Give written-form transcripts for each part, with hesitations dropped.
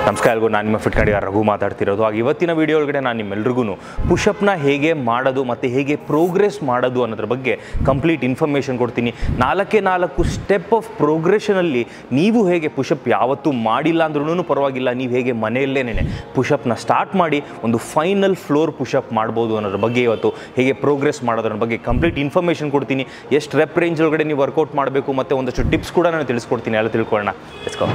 ನಮಸ್ಕಾರ ಎಲ್ಲರಿಗೂ, ನಾನು ನಿಮ್ಮ ಫಿಟ್ ಕಡೆಗಾರ ರಘು ಮಾತಾಡ್ತಿರೋದು. ಹಾಗೆ ಇವತ್ತಿನ ವಿಡಿಯೋ ಒಳಗಡೆ ನಾನು ನಿಮ್ಮೆಲ್ರಿಗೂ ಪುಷಪ್ನ ಹೇಗೆ ಮಾಡೋದು ಮತ್ತು ಹೇಗೆ ಪ್ರೋಗ್ರೆಸ್ ಮಾಡೋದು ಅನ್ನೋದ್ರ ಬಗ್ಗೆ ಕಂಪ್ಲೀಟ್ ಇನ್ಫಾರ್ಮೇಷನ್ ಕೊಡ್ತೀನಿ. 4 ಸ್ಟೆಪ್ ಆಫ್ ಪ್ರೋಗ್ರೆಷನಲ್ಲಿ ನೀವು ಹೇಗೆ ಪುಷಪ್ ಯಾವತ್ತೂ ಮಾಡಿಲ್ಲ ಅಂದ್ರೂ ಪರವಾಗಿಲ್ಲ, ನೀವು ಹೇಗೆ ಮನೆಯಲ್ಲೇನೆ ಪುಷಪ್ನ ಸ್ಟಾರ್ಟ್ ಮಾಡಿ ಒಂದು ಫೈನಲ್ ಫ್ಲೋರ್ ಪುಷಪ್ ಮಾಡ್ಬೋದು ಅನ್ನೋದ್ರ ಬಗ್ಗೆ ಇವತ್ತು ಹೇಗೆ ಪ್ರೋಗ್ರೆಸ್ ಮಾಡೋದ್ರ ಬಗ್ಗೆ ಕಂಪ್ಲೀಟ್ ಇನ್ಫಾರ್ಮೇಷನ್ ಕೊಡ್ತೀನಿ. ಎಷ್ಟು ರೆಪ್ ರೇಂಜ್ ಒಳಗಡೆ ನೀವು ವರ್ಕೌಟ್ ಮಾಡಬೇಕು ಮತ್ತು ಒಂದಷ್ಟು ಟಿಪ್ಸ್ ಕೂಡ ನಾನು ತಿಳಿಸ್ಕೊಡ್ತೀನಿ. ಎಲ್ಲ ತಿಳ್ಕೊಳ್ಳೋಣ. Let's go.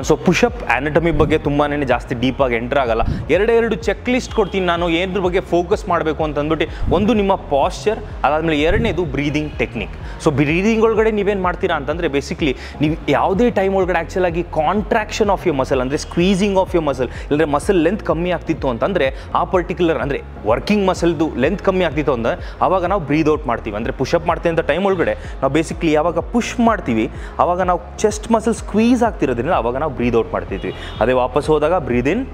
ಸೊ ಪುಷಪ್ ಆ್ಯನಟಮಿ ಬಗ್ಗೆ ತುಂಬಾ ಜಾಸ್ತಿ ಡೀಪಾಗಿ ಎಂಟರ್ ಆಗಲ್ಲ. ಎರಡು ಚೆಕ್ ಲಿಸ್ಟ್ ಕೊಡ್ತೀನಿ ನಾನು ಏದ್ರ ಬಗ್ಗೆ ಫೋಕಸ್ ಮಾಡಬೇಕು ಅಂತಂದ್ಬಿಟ್ಟು. ಒಂದು ನಿಮ್ಮ ಪಾಶ್ಚರ್, ಅದಾದಮೇಲೆ ಎರಡನೇದು ಬ್ರೀದಿಂಗ್ ಟೆಕ್ನಿಕ್. ಸೊ ಬ್ರೀದಿಂಗ್ ಒಳಗಡೆ ನೀವೇನು ಮಾಡ್ತೀರಾ ಅಂತಂದರೆ ಬೇಸಿಕ್ಲಿ ನೀವು ಯಾವುದೇ ಟೈಮ್ ಒಳಗಡೆ ಆ್ಯಕ್ಚುಲಾಗಿ ಕಾಂಟ್ರಾಕ್ಷನ್ ಆಫ್ ಯರ್ ಮಸಲ್ ಅಂದರೆ ಸ್ಕ್ವೀಸಿಂಗ್ ಆಫ್ ಯರ್ ಮಸಲ್ ಇಲ್ಲದ್ರೆ ಮಸಲ್ ಲೆಂತ್ ಕಮ್ಮಿ ಆಗ್ತಿತ್ತು ಅಂತಂದರೆ ಆ ಪರ್ಟಿಕ್ಯುಲರ್ ಅಂದರೆ ವರ್ಕಿಂಗ್ ಮಸಲ್ದು ಲೆಂತ್ ಕಮ್ಮಿ ಆಗ್ತಿತ್ತು ಅಂದರೆ ಆವಾಗ ನಾವು ಬ್ರೀದ್ ಔಟ್ ಮಾಡ್ತೀವಿ. ಅಂದರೆ ಪುಷಪ್ ಮಾಡ್ತೀವಿ ಅಂತ ಟೈಮ್ ಒಳಗಡೆ ನಾವು ಬೇಸಿಕ್ಲಿ ಯಾವಾಗ ಪುಷ್ ಮಾಡ್ತೀವಿ ಆವಾಗ ನಾವು ಚೆಸ್ಟ್ ಮಸಲ್ ಸ್ಕ್ವೀಸ್ ಆಗ್ತಿರೋದ್ರಿಂದ ಆವಾಗ ನಾವು ಬ್ರೀದ್ ಔಟ್ ಮಾಡ್ತಿದ್ವಿ. ಅದೇ ವಾಪಸ್ ಹೋದಾಗ ಬ್ರೀದ್ ಇನ್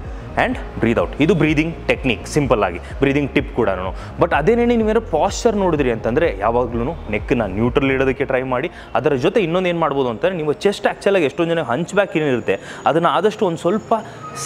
ಆ್ಯಂಡ್ ಬ್ರೀದ್ ಔಟ್. ಇದು ಬ್ರೀದಿಂಗ್ ಟೆಕ್ನಿಕ್, ಸಿಂಪಲ್ ಆಗಿ ಬ್ರೀದಿಂಗ್ ಟಿಪ್ ಕೂಡ. ಬಟ್ ಅದೇನೇ ನೀವೇನೋ ಪಾಶ್ಚರ್ ನೋಡಿದ್ರಿ ಅಂತಂದರೆ ಯಾವಾಗಲೂ ನೆಕ್ಕನ್ನ ನ್ಯೂಟ್ರಲ್ ಇಡೋದಕ್ಕೆ ಟ್ರೈ ಮಾಡಿ. ಅದರ ಜೊತೆ ಇನ್ನೊಂದು ಏನು ಮಾಡ್ಬೋದು ಅಂತಂದರೆ ನೀವು ಚೆಸ್ಟ್ ಆ್ಯಕ್ಚುಲಾಗಿ ಎಷ್ಟೊಂದು ಜನ ಹಂಚ್ ಬ್ಯಾಕ್ ಏನಿರುತ್ತೆ ಅದನ್ನು ಆದಷ್ಟು ಒಂದು ಸ್ವಲ್ಪ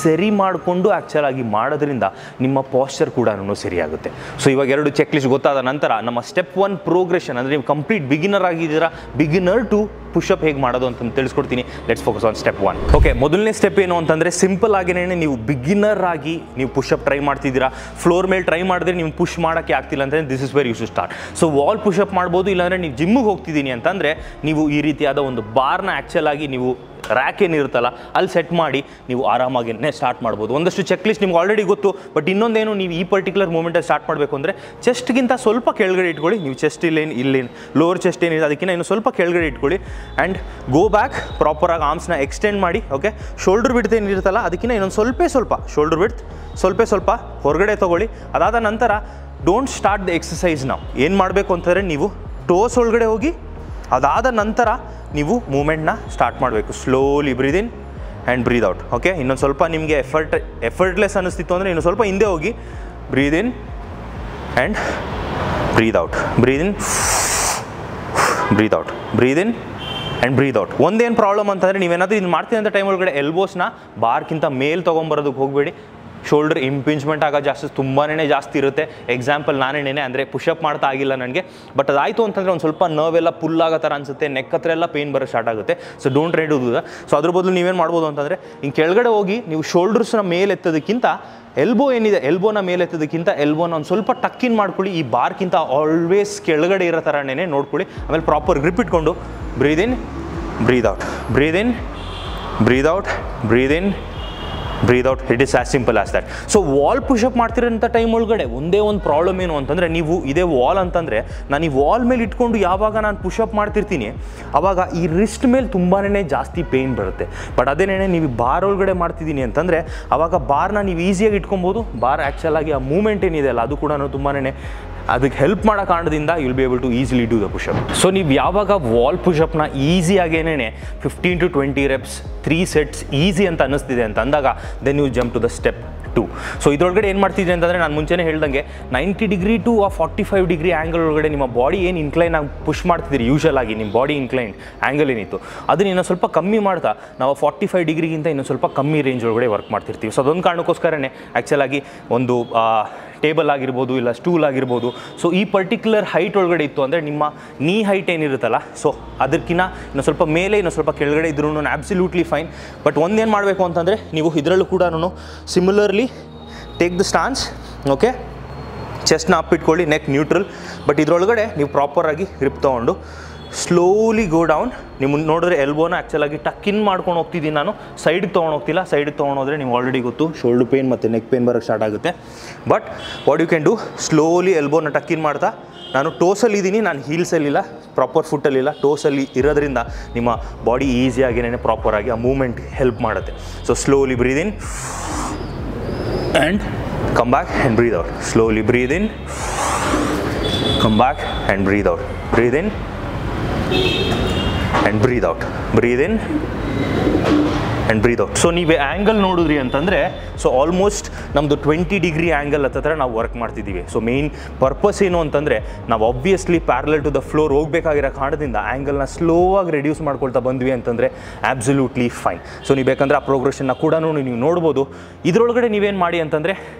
ಸರಿ ಮಾಡಿಕೊಂಡು ಆ್ಯಕ್ಚುಲಾಗಿ ಮಾಡೋದ್ರಿಂದ ನಿಮ್ಮ ಪಾಶ್ಚರ್ ಕೂಡ ಸರಿಯಾಗುತ್ತೆ. ಸೊ ಇವಾಗ 2 ಚೆಕ್ ಲಿಸ್ಟ್ ಗೊತ್ತಾದ ನಂತರ ನಮ್ಮ ಸ್ಟೆಪ್ 1 ಪ್ರೋಗ್ರೆಷನ್ ಅಂದರೆ ನೀವು ಕಂಪ್ಲೀಟ್ ಬಿಗಿನರ್ ಆಗಿದ್ದೀರಾ, ಬಿಗಿನರ್ ಟು ಪುಷಪ್ ಹೇಗೆ ಮಾಡೋದು ಅಂತ ತಿಳಿಸ್ಕೊಡ್ತೀನಿ. Let's focus on step 1. Okay, ಮೊದಲನೇ ಸ್ಟೆಪ್ ಏನು ಅಂತಂದರೆ ಸಿಂಪಲ್ ಆಗಿನೇ ನೀವು ಬಿಗಿನರ್ ಆಗಿ ನೀವು ಪುಷಪ್ ಟ್ರೈ ಮಾಡ್ತಿದ್ದೀರಾ, ಫ್ಲೋರ್ ಮೇಲೆ ಟ್ರೈ ಮಾಡಿದ್ರೆ ನೀವು ಪುಷ್ ಮಾಡೋಕ್ಕೆ ಆಗ್ತಿಲ್ಲ ಅಂತಂದರೆ this is where you should start. So wall push up ಮಾಡ್ಬೋದು, ಇಲ್ಲಾಂದರೆ ನೀವು ಜಿಮ್ಮಿಗೆ ಹೋಗ್ತಿದ್ದೀನಿ ಅಂತಂದರೆ ನೀವು ಈ ರೀತಿಯಾದ ಒಂದು ಬಾರ್ನ ಆ್ಯಕ್ಚುಲಾಗಿ ನೀವು ರ್ಯಾಕ್ ಏನಿರುತ್ತಲ್ಲ ಅಲ್ಲಿ ಸೆಟ್ ಮಾಡಿ ನೀವು ಆರಾಮಾಗಿ ಸ್ಟಾರ್ಟ್ ಮಾಡ್ಬೋದು. ಒಂದಷ್ಟು ಚೆಕ್ ಲಿಸ್ಟ್ ನಿಮ್ಗೆ ಆಲ್ರೆಡಿ ಗೊತ್ತು. ಬಟ್ ಇನ್ನೊಂದೇನು, ನೀವು ಈ ಪರ್ಟಿಕ್ಯುಲರ್ ಮೂಮೆಂಟಲ್ಲಿ ಸ್ಟಾರ್ಟ್ ಮಾಡಬೇಕು ಅಂದರೆ ಚೆಸ್ಟ್ಗಿಂತ ಸ್ವಲ್ಪ ಕೆಳಗಡೆ ಇಟ್ಕೊಳ್ಳಿ. ನೀವು ಚೆಸ್ಟ್ ಇಲ್ಲಿ ಲೋವರ್ ಚೆಸ್ಟ್ ಏನಿದೆ ಅದಕ್ಕಿಂತ ಇನ್ನು ಸ್ವಲ್ಪ ಕೆಳಗಡೆ ಇಟ್ಕೊಳ್ಳಿ. ಆ್ಯಂಡ್ ಗೋ ಬ್ಯಾಕ್, ಪ್ರಾಪರಾಗಿ ಆರ್ಮ್ಸ್ನ ಎಕ್ಸ್ಟೆಂಡ್ ಮಾಡಿ. ಓಕೆ, ಶೋಲ್ಡರ್ ಬಿಡ್ತ್ ಏನಿರುತ್ತಲ್ಲ ಅದಕ್ಕಿಂತ ಇನ್ನೊಂದು ಸ್ವಲ್ಪ ಶೋಲ್ಡರ್ ಬಿಡ್ತ್ ಸ್ವಲ್ಪ ಹೊರಗಡೆ ತೊಗೊಳ್ಳಿ. ಅದಾದ ನಂತರ ಡೋಂಟ್ ಸ್ಟಾರ್ಟ್ ದ ಎಕ್ಸಸೈಸ್. ನಾವು ಏನು ಮಾಡಬೇಕು ಅಂತಂದರೆ ನೀವು ಟೋಸ್ ಒಳಗಡೆ ಹೋಗಿ ಅದಾದ ನಂತರ ನೀವು ಮೂಮೆಂಟ್ನ ಸ್ಟಾರ್ಟ್ ಮಾಡಬೇಕು. Slowly breathe in and breathe out. Okay, ಇನ್ನೊಂದು ಸ್ವಲ್ಪ ನಿಮಗೆ ಎಫರ್ಟ್ಲೆಸ್ ಅನ್ನಿಸ್ತಿತ್ತು ಅಂದರೆ ಇನ್ನೊಂದು ಸ್ವಲ್ಪ ಹಿಂದೆ ಹೋಗಿ breathe in and breathe out, breathe in breathe out, breathe in and breathe out. ಒಂದೇನು ಪ್ರಾಬ್ಲಮ್ ಅಂತಂದರೆ ನೀವೇನಾದರೂ ಇದು ಮಾಡ್ತೀನಿ ಅಂತ ಟೈಮ್ ಒಳಗಡೆ ಎಲ್ಬೋಸ್ನ ಬಾರ್ಗಿಂತ ಮೇಲ್ ತೊಗೊಂಬರೋದಕ್ಕೆ ಹೋಗಬೇಡಿ. ಶೋಲ್ಡರ್ ಇಂಪಿಂಜ್ಮೆಂಟ್ ಆಗೋ ತುಂಬಾ ಜಾಸ್ತಿ ಇರುತ್ತೆ. ಎಕ್ಸಾಂಪಲ್ ನಾನೇನೇ ಅಂದರೆ ಪುಷಪ್ ಮಾಡ್ತಾ ಆಗಿಲ್ಲ ನನಗೆ, ಬಟ್ ಅದಾಯಿತು ಅಂತಂದರೆ ಒಂದು ಸ್ವಲ್ಪ ನರ್ವ್ ಎಲ್ಲ ಪುಲ್ ಆಗೋ ಥರ ಅನಿಸುತ್ತೆ, ನೆಕ್ ಹತ್ರ ಎಲ್ಲ ಪೇನ್ ಬರೋ ಸ್ಟಾರ್ಟ್ ಆಗುತ್ತೆ. So don't try to do that. So ಅದ್ರ ಬದಲು ನೀವೇನು ಮಾಡ್ಬೋದು ಅಂತಂದರೆ ಹಿಂಗೆ ಕೆಳಗಡೆ ಹೋಗಿ ನೀವು ಶೋಲ್ಡರ್ಸ್ನ ಮೇಲೆ ಎತ್ತೋದಕ್ಕಿಂತ ಎಲ್ಬೋ ಏನಿದೆ ಎಲ್ಬೋನ ಮೇಲೆ ಎತ್ತೋದಕ್ಕಿಂತ ಎಲ್ಬೋನ ಒಂದು ಸ್ವಲ್ಪ ಟಕ್ಕಿನ್ ಮಾಡ್ಕೊಳ್ಳಿ. ಈ ಬಾರ್ಗಿಂತ ಆಲ್ವೇಸ್ ಕೆಳಗಡೆ ಇರೋ ಥರನೇ ನೋಡ್ಕೊಳ್ಳಿ. ಆಮೇಲೆ ಪ್ರಾಪರ್ ಗ್ರಿಪ್ ಇಟ್ಕೊಂಡು breathe in breathe out, breathe in breathe out, breathe in breathe out. It is as simple as that. So wall pushup ಮಾಡ್ತಿರೋಂಥ ಟೈಮ್ ಒಳಗಡೆ ಒಂದೇ ಒಂದು ಪ್ರಾಬ್ಲಮ್ ಏನು ಅಂತಂದರೆ, ನೀವು ಇದೇ ವಾಲ್ ಅಂತಂದರೆ ನಾನು ಈ ವಾಲ್ ಮೇಲೆ ಇಟ್ಕೊಂಡು ಯಾವಾಗ ನಾನು ಪುಷಪ್ ಮಾಡ್ತಿರ್ತೀನಿ ಆವಾಗ ಈ ರಿಸ್ಟ್ ಮೇಲೆ ತುಂಬಾ ಜಾಸ್ತಿ ಪೇಯ್ನ್ ಬರುತ್ತೆ. ಬಟ್ ಅದೇನೇ ನೀವು ಬಾರ್ ಒಳಗಡೆ ಮಾಡ್ತಿದ್ದೀನಿ ಅಂತಂದರೆ ಆವಾಗ ಬಾರ್ನ ನೀವು ಈಸಿಯಾಗಿ ಇಟ್ಕೊಬೋದು. ಬಾರ್ ಆ್ಯಕ್ಚುಲಾಗಿ ಆ ಮೂಮೆಂಟ್ ಏನಿದೆ ಅಲ್ಲ ಅದು ಕೂಡ ತುಂಬಾ ಅದಕ್ಕೆ ಹೆಲ್ಪ್ ಮಾಡೋ ಕಾರಣದಿಂದ you will be able to easily do the pushup. So ನೀವು ಯಾವಾಗ ವಾಲ್ ಪುಷಪ್ನ ಈಸಿಯಾಗೇನೆ 15 to 20 reps 3 sets ಈಸಿ ಅಂತ ಅನ್ನಿಸ್ತಿದೆ ಅಂತ ಅಂದಾಗ then you jump to the step 2. So ಇದರೊಳಗಡೆ ಏನು ಮಾಡ್ತಿದ್ದೆ ಅಂತಂದರೆ ನಾನು ಮುಂಚೆನೇ ಹೇಳ್ದಂಗೆ 90 degree to 45 degree ಆ್ಯಂಗಲ್ ಒಳಗಡೆ ನಿಮ್ಮ ಬಾಡಿ ಏನು ಇನ್ಕ್ಲೈನ್ ಆಗಿ ಪುಷ್ ಮಾಡ್ತಿದ್ದೀರಿ, ಯೂಶಲ್ ಆಗಿ ನಿಮ್ಮ ಬಾಡಿ ಇನ್ಕ್ಲೈನ್ ಆ್ಯಂಗಲ್ ಏನಿತ್ತು ಅದನ್ನ ಇನ್ನೂ ಸ್ವಲ್ಪ ಕಮ್ಮಿ ಮಾಡ್ತಾ ನಾವು 45 ಡಿಗ್ರಿಗಿಂತ ಇನ್ನೂ ಸ್ವಲ್ಪ ಕಮ್ಮಿ ರೇಂಜ್ ಒಳಗಡೆ ವರ್ಕ್ ಮಾಡ್ತಿರ್ತೀವಿ. ಸೊ ಅದೊಂದು ಕಾರಣಕ್ಕೋಸ್ಕರನೇ ಆ್ಯಕ್ಚುಲಾಗಿ ಒಂದು ಟೇಬಲ್ ಆಗಿರ್ಬೋದು ಇಲ್ಲ ಸ್ಟೂಲ್ ಆಗಿರ್ಬೋದು. ಸೊ ಈ ಪರ್ಟಿಕ್ಯುಲರ್ ಹೈಟ್ ಒಳಗಡೆ ಇತ್ತು ಅಂದರೆ ನಿಮ್ಮ ನೀ ಹೈಟ್ ಏನಿರುತ್ತಲ್ಲ ಸೊ ಅದಕ್ಕಿಂತ ಇನ್ನೂ ಸ್ವಲ್ಪ ಮೇಲೆ ಇನ್ನೂ ಸ್ವಲ್ಪ ಕೆಳಗಡೆ ಇದ್ರೂ ಆಬ್ಸಲ್ಯೂಟ್ಲಿ ಫೈನ್. ಬಟ್ ಒಂದೇನು ಮಾಡಬೇಕು ಅಂತಂದರೆ ನೀವು ಇದರಲ್ಲೂ ಕೂಡ similarly take the stance. Okay, ಚೆಸ್ಟ್ನ ಅಪ್ ಇಟ್ಕೊಳ್ಳಿ, ನೆಕ್ ನ್ಯೂಟ್ರಲ್. ಬಟ್ ಇದರೊಳಗಡೆ ನೀವು ಪ್ರಾಪರಾಗಿ ಗ್ರಿಪ್ ತೊಗೊಂಡು ಸ್ಲೋಲಿ ಗೋ ಡೌನ್. ನೀವು ನೋಡಿದ್ರೆ ಎಲ್ಬೋನ ಆ್ಯಕ್ಚುಲಾಗಿ ಟಕ್ಕಿನ್ ಮಾಡ್ಕೊಂಡು ಹೋಗ್ತಿದ್ದೀನಿ ನಾನು, ಸೈಡ್ಗೆ ತೊಗೊಂಡು ಹೋಗ್ತಿಲ್ಲ. ಸೈಡ್ಗೆ ತೊಗೊಂಡೋದ್ರೆ ನೀವು ಆಲ್ರೆಡಿ ಗೊತ್ತು ಶೋಲ್ಡರ್ ಪೇನ್ ಮತ್ತು ನೆಕ್ ಪೇನ್ ಬರೋಕ್ಕೆ ಸ್ಟಾರ್ಟ್ ಆಗುತ್ತೆ. But what you can do, slowly ಎಲ್ಬೋನ ಟಕ್ಕಿನ್ ಮಾಡ್ತಾ, ನಾನು ಟೋಸಲ್ಲಿ ಇದ್ದೀನಿ, ನಾನು ಹೀಲ್ಸಲ್ಲಿಲ್ಲ, ಪ್ರಾಪರ್ ಫುಟ್ಟಲ್ಲಿಲ್ಲ, ಟೋಸಲ್ಲಿ ಇರೋದ್ರಿಂದ ನಿಮ್ಮ ಬಾಡಿ ಈಸಿಯಾಗಿನೇ ಪ್ರಾಪರಾಗಿ ಆ ಮೂಮೆಂಟ್ ಹೆಲ್ಪ್ ಮಾಡುತ್ತೆ. So slowly breathe in and come back and breathe out. Slowly breathe in, come back and breathe out, breathe in and breathe out, breathe in and breathe out. So ನೀವು angle ನೋಡಿದ್ರಿ ಅಂತಂದರೆ so almost ನಮ್ಮದು 20 degree angle ಹತ್ತಿರ ನಾವು work ಮಾಡ್ತಿದ್ದೀವಿ. So main purpose ಏನು ಅಂತಂದರೆ ನಾವು obviously parallel to the floor ಹೋಗಬೇಕಾಗಿರೋ ಕಾರಣದಿಂದ ಆ್ಯಂಗಲ್ನ ಸ್ಲೋ ಆಗಿ ರೆಡ್ಯೂಸ್ ಮಾಡ್ಕೊಳ್ತಾ ಬಂದ್ವಿ ಅಂತಂದರೆ ಆಬ್ಸಲ್ಯೂಟ್ಲಿ ಫೈನ್. ಸೊ ನೀವು ಬೇಕಂದರೆ ಆ ಪ್ರೋಗ್ರೆಷನ್ನ ಕೂಡ ನೀವು ನೋಡ್ಬೋದು. ಇದರೊಳಗಡೆ ನೀವೇನು ಮಾಡಿ ಅಂತಂದರೆ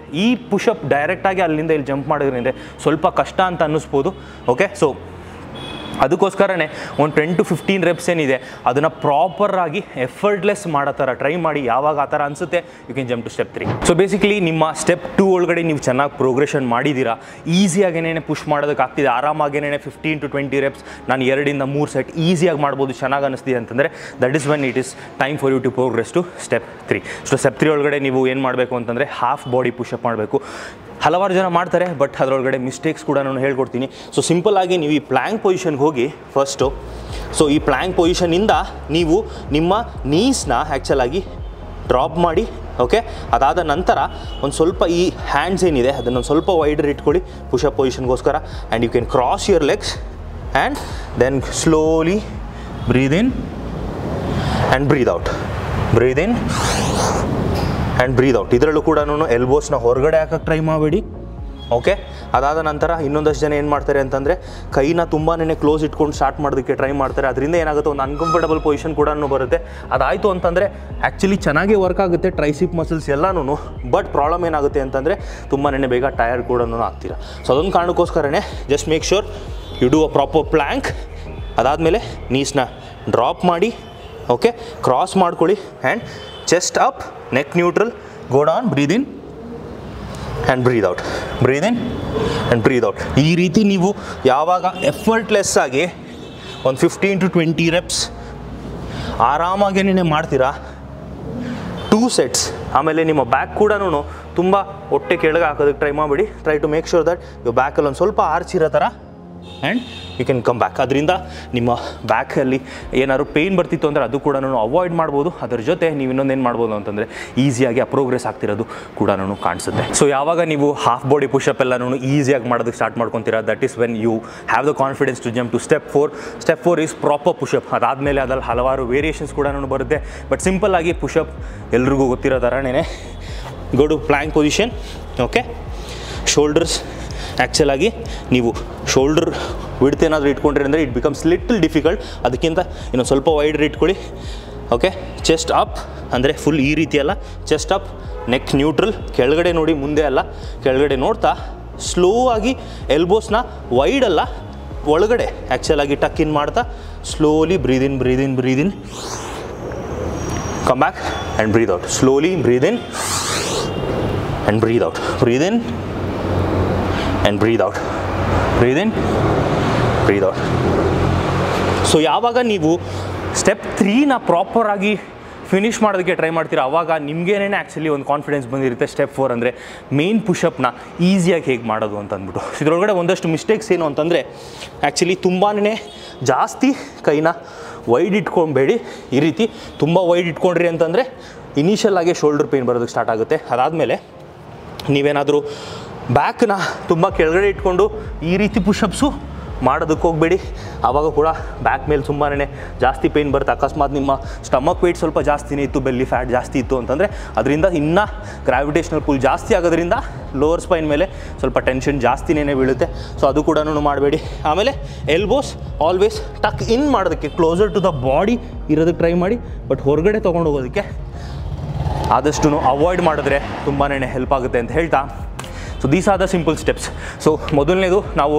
ಈ ಪುಷಪ್ ಡೈರೆಕ್ಟಾಗಿ ಅಲ್ಲಿಂದ ಇಲ್ಲಿ ಜಂಪ್ ಮಾಡಿದ್ರಿ ಅಂದರೆ ಸ್ವಲ್ಪ ಕಷ್ಟ ಅಂತ ಅನ್ನಿಸ್ಬೋದು. ಓಕೆ, ಸೊ ಅದಕ್ಕೋಸ್ಕರನೇ ಒಂದು 10 to 15 ರೆಪ್ಸ್ ಏನಿದೆ ಅದನ್ನು ಪ್ರಾಪರಾಗಿ ಎಫರ್ಟ್ಲೆಸ್ ಮಾಡೋ ಥರ ಟ್ರೈ ಮಾಡಿ. ಯಾವಾಗ ಆ ಥರ ಅನಿಸುತ್ತೆ you can jump to step 3. So basically ನಿಮ್ಮ ಸ್ಟೆಪ್ 2 ಒಳಗಡೆ ನೀವು ಚೆನ್ನಾಗಿ ಪ್ರೋಗ್ರೆಷನ್ ಮಾಡಿದ್ದೀರಾ, ಈಸಿಯಾಗೇನೇ ಪುಷ್ ಮಾಡೋದಕ್ಕಾಗ್ತಿದೆ, ಆರಾಮಾಗೇನೇ 15 to 20 ರೆಪ್ಸ್ ನಾನು 2 ಇಂದ 3 ಸೆಟ್ ಈಸಿಯಾಗಿ ಮಾಡ್ಬೋದು, ಚೆನ್ನಾಗಿ ಅನ್ನಿಸ್ತಿದೆ ಅಂತಂದರೆ that is when it is time for you to progress to step 3. So step 3 ಒಳಗಡೆ ನೀವು ಏನು ಮಾಡಬೇಕು ಅಂತಂದರೆ ಹಾಫ್ ಬಾಡಿ ಪುಷಪ್ ಮಾಡಬೇಕು. ಹಲವಾರು ಜನ ಮಾಡ್ತಾರೆ, ಬಟ್ ಅದರೊಳಗಡೆ ಮಿಸ್ಟೇಕ್ಸ್ ಕೂಡ ನಾನು ಹೇಳ್ಕೊಡ್ತೀನಿ. ಸೊ ಸಿಂಪಲ್ಲಾಗಿ ನೀವು ಈ ಪ್ಲ್ಯಾಂಕ್ ಪೊಸಿಷನ್ಗೆ ಹೋಗಿ ಫಸ್ಟು. ಸೊ ಈ ಪ್ಲ್ಯಾಂಕ್ ಪೊಸಿಷನಿಂದ ನೀವು ನಿಮ್ಮ ನೀಸ್ನ ಆ್ಯಕ್ಚುಲಾಗಿ ಡ್ರಾಪ್ ಮಾಡಿ. ಓಕೆ, ಅದಾದ ನಂತರ ಒಂದು ಸ್ವಲ್ಪ ಈ ಹ್ಯಾಂಡ್ಸ್ ಏನಿದೆ ಅದನ್ನು ಸ್ವಲ್ಪ ವೈಡರ್ ಇಟ್ಕೊಳ್ಳಿ ಪುಷಪ್ ಪೊಸಿಷನ್ಗೋಸ್ಕರ. And you can cross your legs and then slowly breathe in and breathe out, breathe in and breathe out. ಇದರಲ್ಲೂ ಕೂಡ ಎಲ್ಬೋಸ್ನ ಹೊರಗಡೆ ಹಾಕೋಕ್ಕೆ ಟ್ರೈ ಮಾಡಬೇಡಿ. ಓಕೆ, ಅದಾದ ನಂತರ ಇನ್ನೊಂದಷ್ಟು ಜನ ಏನು ಮಾಡ್ತಾರೆ ಅಂತಂದರೆ ಕೈನ ತುಂಬಾ ಕ್ಲೋಸ್ ಇಟ್ಕೊಂಡು ಸ್ಟಾರ್ಟ್ ಮಾಡೋದಕ್ಕೆ ಟ್ರೈ ಮಾಡ್ತಾರೆ. ಅದರಿಂದ ಏನಾಗುತ್ತೆ, ಒಂದು ಅನ್ಕಂಫರ್ಟಬಲ್ ಪೊಸಿಷನ್ ಕೂಡ ಬರುತ್ತೆ. ಅದಾಯಿತು ಅಂತಂದರೆ ಆ್ಯಕ್ಚುಲಿ ಚೆನ್ನಾಗೇ ವರ್ಕ್ ಆಗುತ್ತೆ ಟ್ರೈಸಿಪ್ ಮಸಲ್ಸ್ ಎಲ್ಲನೂ. ಬಟ್ ಪ್ರಾಬ್ಲಮ್ ಏನಾಗುತ್ತೆ ಅಂತಂದರೆ ತುಂಬಾ ಬೇಗ ಟಯರ್ಡ್ ಕೂಡ ಆಗ್ತೀರಾ. ಸೊ ಅದೊಂದು ಕಾರಣಕ್ಕೋಸ್ಕರನೇ just make sure you do a proper plank. ಅದಾದಮೇಲೆ ನೀಸ್ನ ಡ್ರಾಪ್ ಮಾಡಿ. ಓಕೆ, ಕ್ರಾಸ್ ಮಾಡ್ಕೊಳ್ಳಿ and chest up, neck neutral, go down, breathe in and breathe out, breathe in and breathe out. ಈ ರೀತಿ ನೀವು ಯಾವಾಗ ಎಫರ್ಟ್ಲೆಸ್ ಆಗಿ ಒಂದು 15 to 20 ರೆಪ್ಸ್ ಆರಾಮಾಗೇನೇ ಮಾಡ್ತೀರಾ, 2 ಸೆಟ್ಸ್. ಆಮೇಲೆ ನಿಮ್ಮ ಬ್ಯಾಕ್ ಕೂಡ ತುಂಬ ಹೊಟ್ಟೆ ಕೆಳಗೆ ಹಾಕೋದಕ್ಕೆ ಟ್ರೈ ಮಾಡಬೇಡಿ. Try to make sure that ಇವ್ ಬ್ಯಾಕಲ್ಲಿ ಒಂದು ಸ್ವಲ್ಪ ಆರ್ಚಿರೋ ಥರ and you can come back. ಅದರಿಂದ ನಿಮ್ಮ ಬ್ಯಾಕಲ್ಲಿ ಏನಾದ್ರು ಪೇಯ್ನ್ ಬರ್ತಿತ್ತು ಅಂದರೆ ಅದು ಕೂಡ ಅವಾಯ್ಡ್ ಮಾಡ್ಬೋದು. ಅದರ ಜೊತೆ ನೀವು ಇನ್ನೊಂದೇನು ಮಾಡ್ಬೋದು ಅಂತಂದರೆ ಈಸಿಯಾಗಿ ಆ ಪ್ರೋಗ್ರೆಸ್ ಆಗ್ತಿರೋದು ಕೂಡ ಕಾಣಿಸುತ್ತೆ. ಸೊ ಯಾವಾಗ ನೀವು ಹಾಫ್ ಬಾಡಿ ಪುಷಪ್ ಎಲ್ಲನೂ ಈಸಿಯಾಗಿ ಮಾಡೋದಕ್ಕೆ ಸ್ಟಾರ್ಟ್ ಮಾಡ್ಕೊತೀರಾ, that is when you have the confidence to jump to step 4. Step 4 is proper pushup. ಅದಾದಮೇಲೆ ಅದ್ರಲ್ಲಿ ಹಲವಾರು ವೇರಿಯೇಷನ್ಸ್ ಕೂಡ ಬರುತ್ತೆ. ಬಟ್ ಸಿಂಪಲ್ಲಾಗಿ ಪುಷಪ್ ಎಲ್ರಿಗೂ ಗೊತ್ತಿರೋ ಥರನೇ go to plank position. Okay, shoulders ಆ್ಯಕ್ಚುಲಾಗಿ ನೀವು ಶೋಲ್ಡರ್ ವಿಡ್ತ್ ಏನಾದರೂ ಇಟ್ಕೊಂಡ್ರಿ ಅಂದರೆ ಇಟ್ ಬಿಕಮ್ಸ್ ಲಿಟಲ್ ಡಿಫಿಕಲ್ಟ್. ಅದಕ್ಕಿಂತ ಇನ್ನೊಂದು ಸ್ವಲ್ಪ ವೈಡರ್ ಇಟ್ಕೊಳ್ಳಿ. ಓಕೆ, ಚೆಸ್ಟ್ ಅಪ್ ಅಂದರೆ ಫುಲ್ ಈ ರೀತಿ ಅಲ್ಲ, ಚೆಸ್ಟ್ ಅಪ್, ನೆಕ್ ನ್ಯೂಟ್ರಲ್, ಕೆಳಗಡೆ ನೋಡಿ ಮುಂದೆ ಅಲ್ಲ, ಕೆಳಗಡೆ ನೋಡ್ತಾ ಸ್ಲೋ ಆಗಿ ಎಲ್ಬೋಸ್ನ ವೈಡ್ ಅಲ್ಲ ಒಳಗಡೆ ಆ್ಯಕ್ಚುಲಾಗಿ ಟಕ್ ಇನ್ ಮಾಡ್ತಾ slowly breathe in, breathe in, breathe in, come back and breathe out. Slowly breathe in and breathe out, breathe in and breathe out, breathe in, breathe out. So ಯಾವಾಗ ನೀವು ಸ್ಟೆಪ್ 3ನ ಪ್ರಾಪರಾಗಿ ಫಿನಿಷ್ ಮಾಡೋದಕ್ಕೆ try ಮಾಡ್ತೀರಾ ಆವಾಗ ನಿಮಗೇನೇ actually ಒಂದು confidence ಬಂದಿರುತ್ತೆ. Step 4 ಅಂದರೆ main ಪುಷಪ್ನ ಈಸಿಯಾಗಿ ಹೇಗೆ ಮಾಡೋದು ಅಂತ ಅಂದ್ಬಿಟ್ಟು. ಇದರೊಳಗಡೆ ಒಂದಷ್ಟು ಮಿಸ್ಟೇಕ್ಸ್ ಏನು ಅಂತಂದರೆ ಆ್ಯಕ್ಚುಲಿ ತುಂಬಾ ಜಾಸ್ತಿ ಕೈನ ವೈಡ್ ಇಟ್ಕೊಬೇಡಿ. ಈ ರೀತಿ ತುಂಬ ವೈಡ್ ಇಟ್ಕೊಂಡ್ರಿ ಅಂತಂದರೆ ಇನಿಷಿಯಲ್ ಆಗಿ ಶೋಲ್ಡರ್ ಪೇಯ್ನ್ ಬರೋದಕ್ಕೆ ಸ್ಟಾರ್ಟ್ ಆಗುತ್ತೆ. ಅದಾದಮೇಲೆ ನೀವೇನಾದರೂ ಬ್ಯಾಕ್ನ ತುಂಬ ಕೆಳಗಡೆ ಇಟ್ಕೊಂಡು ಈ ರೀತಿ ಪುಷಪ್ಸು ಮಾಡೋದಕ್ಕೆ ಹೋಗಬೇಡಿ. ಆವಾಗ ಕೂಡ ಬ್ಯಾಕ್ ಮೇಲೆ ತುಂಬಾ ಜಾಸ್ತಿ ಪೇಯ್ನ್ ಬರುತ್ತೆ. ಅಕಸ್ಮಾತ್ ನಿಮ್ಮ ಸ್ಟಮಕ್ ವೆಯ್ಟ್ ಸ್ವಲ್ಪ ಜಾಸ್ತಿನೇ ಇತ್ತು, ಬೆಲ್ಲಿ ಫ್ಯಾಟ್ ಜಾಸ್ತಿ ಇತ್ತು ಅಂತಂದರೆ ಅದರಿಂದ ಇನ್ನೂ ಗ್ರಾವಿಟೇಷನಲ್ ಪುಲ್ ಜಾಸ್ತಿ ಆಗೋದ್ರಿಂದ ಲೋವರ್ ಸ್ಪೈನ್ ಮೇಲೆ ಸ್ವಲ್ಪ ಟೆನ್ಷನ್ ಜಾಸ್ತಿನೇ ಬೀಳುತ್ತೆ. ಸೊ ಅದು ಕೂಡ ಮಾಡಬೇಡಿ. ಆಮೇಲೆ ಎಲ್ಬೋಸ್ ಆಲ್ವೇಸ್ ಟಕ್ ಇನ್ ಮಾಡೋದಕ್ಕೆ ಕ್ಲೋಸರ್ ಟು ದ ಬಾಡಿ ಇರೋದಕ್ಕೆ ಟ್ರೈ ಮಾಡಿ. ಬಟ್ ಹೊರಗಡೆ ತೊಗೊಂಡು ಹೋಗೋದಕ್ಕೆ ಆದಷ್ಟು ಅವಾಯ್ಡ್ ಮಾಡಿದ್ರೆ ತುಂಬಾ ಹೆಲ್ಪ್ ಆಗುತ್ತೆ ಅಂತ ಹೇಳ್ತಾ, so these are the simple steps. So ಮೊದಲನೇದು ನಾವು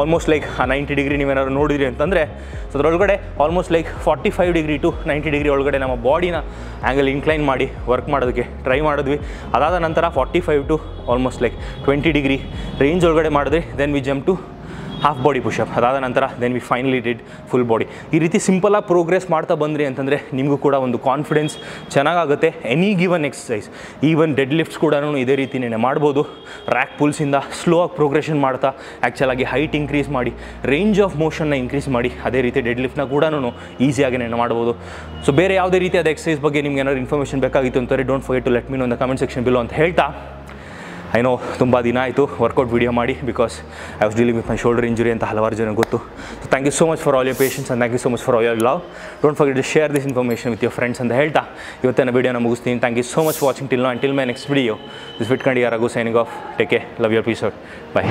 ಆಲ್ಮೋಸ್ಟ್ ಲೈಕ್ 90 ಡಿಗ್ರಿ ನೀವೇನಾದ್ರು ನೋಡಿದ್ರಿ ಅಂತಂದರೆ ಸೊ ಅದರೊಳಗಡೆ almost like 45 degree to 90 degree ಒಳಗಡೆ ನಮ್ಮ ಬಾಡಿನ ಆ್ಯಂಗಲ್ ಇನ್ಕ್ಲೈನ್ ಮಾಡಿ ವರ್ಕ್ ಮಾಡೋದಕ್ಕೆ ಟ್ರೈ ಮಾಡಿದ್ವಿ. ಅದಾದ ನಂತರ 45 to almost like 20 degree range ಒಳಗಡೆ ಮಾಡಿದ್ವಿ. Then we jump to half body push up. ಅದಾದ ನಂತರ then we finally did full body. ಈ ರೀತಿ ಸಿಂಪಲಾಗಿ ಪ್ರೋಗ್ರೆಸ್ ಮಾಡ್ತಾ ಬಂದ್ರಿ ಅಂತಂದರೆ ನಿಮಗೂ ಕೂಡ ಒಂದು ಕಾನ್ಫಿಡೆನ್ಸ್ ಚೆನ್ನಾಗಾಗುತ್ತೆ. Any given exercise, even dead lifts ಕೂಡ ಇದೇ ರೀತಿನೇ ಮಾಡ್ಬೋದು. ರ್ಯಾಕ್ ಪುಲ್ಸಿಂದ ಸ್ಲೋ ಆಗಿ ಪ್ರೋಗ್ರೆಷನ್ ಮಾಡ್ತಾ ಆ್ಯಕ್ಚುಲಾಗಿ ಹೈಟ್ ಇನ್ಕ್ರೀಸ್ ಮಾಡಿ, ರೇಂಜ್ ಆಫ್ ಮೋಷನ್ನ ಇನ್ಕ್ರೀಸ್ ಮಾಡಿ, ಅದೇ ರೀತಿ ಡೆಡ್ ಲಿಫ್ಟ್ನ ಕೂಡ ಈಸಿಯಾಗಿ ಮಾಡ್ಬೋದು. ಸೊ ಬೇರೆ ಯಾವುದೇ ರೀತಿಯಾದ ಎಕ್ಸಸೈಸ್ ಬಗ್ಗೆ ನಿಮ್ಗೆ ಏನಾದ್ರು ಇನ್ಫಾರ್ಮೇಷನ್ ಬೇಕಾಗಿತ್ತು ಅಂತಂದರೆ don't forget to let me know in the comment section below ಅಂತ ಹೇಳ್ತಾ ಐ ನೋ ತುಂಬ ದಿನ ಆಯಿತು ವರ್ಕೌಟ್ ವೀಡಿಯೋ ಮಾಡಿ because I was dealing with my shoulder injury ಅಂತ ಹಲವಾರು ಜನ ಗೊತ್ತು. So thank you so much for all your patience and thank you so much for all your love. Don't forget to share this information with your friends ಅಂತ ಹೇಳ್ತಾ ಇವತ್ತಿನ ವೀಡಿಯೋನ ಮುಗಿಸ್ತೀನಿ. Thank you so much for watching till now until my next video. This ವಿಟ್ ಕಂಡಿಯಾ Raghu signing off. Take care, love your peace out, by.